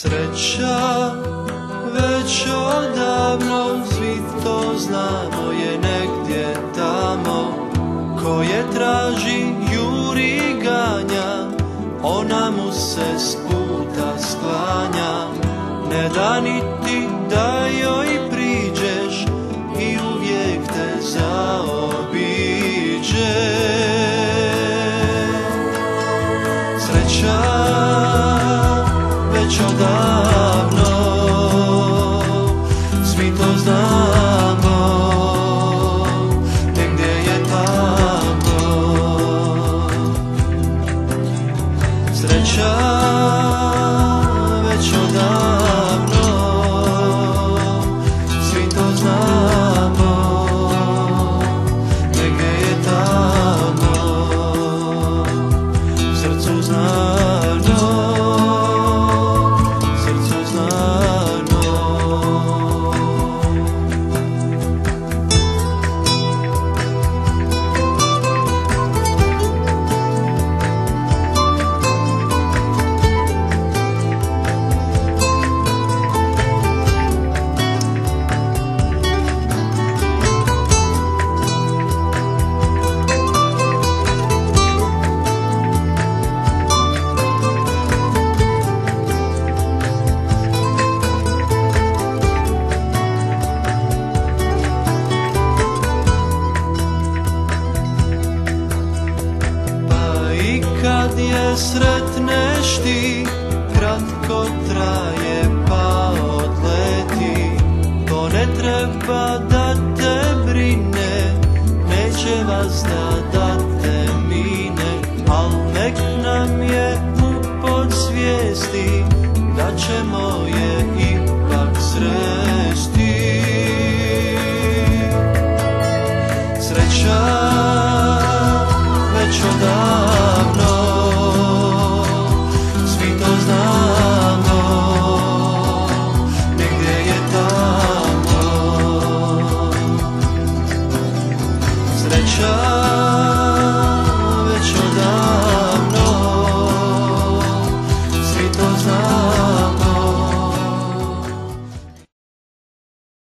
Sreća već odavno, svi to znamo, je negdje tamo. Ko je traži, juri, ganja, ona mu se s puta sklanja. Ne da niti da joj priđeš i uvijek te zaobiđe. Sreća već odavno, svi to znamo, negdje je tamo. Sreća već odavno, svi to znamo, negdje je tamo, srcu znano. Kad je sretneš ti, kratko traje pa odleti. To ne treba da te brine, neće vas da te mine. Al nek nam je u podsvijesti da ćemo je ipak sresti. Sreća već odavno,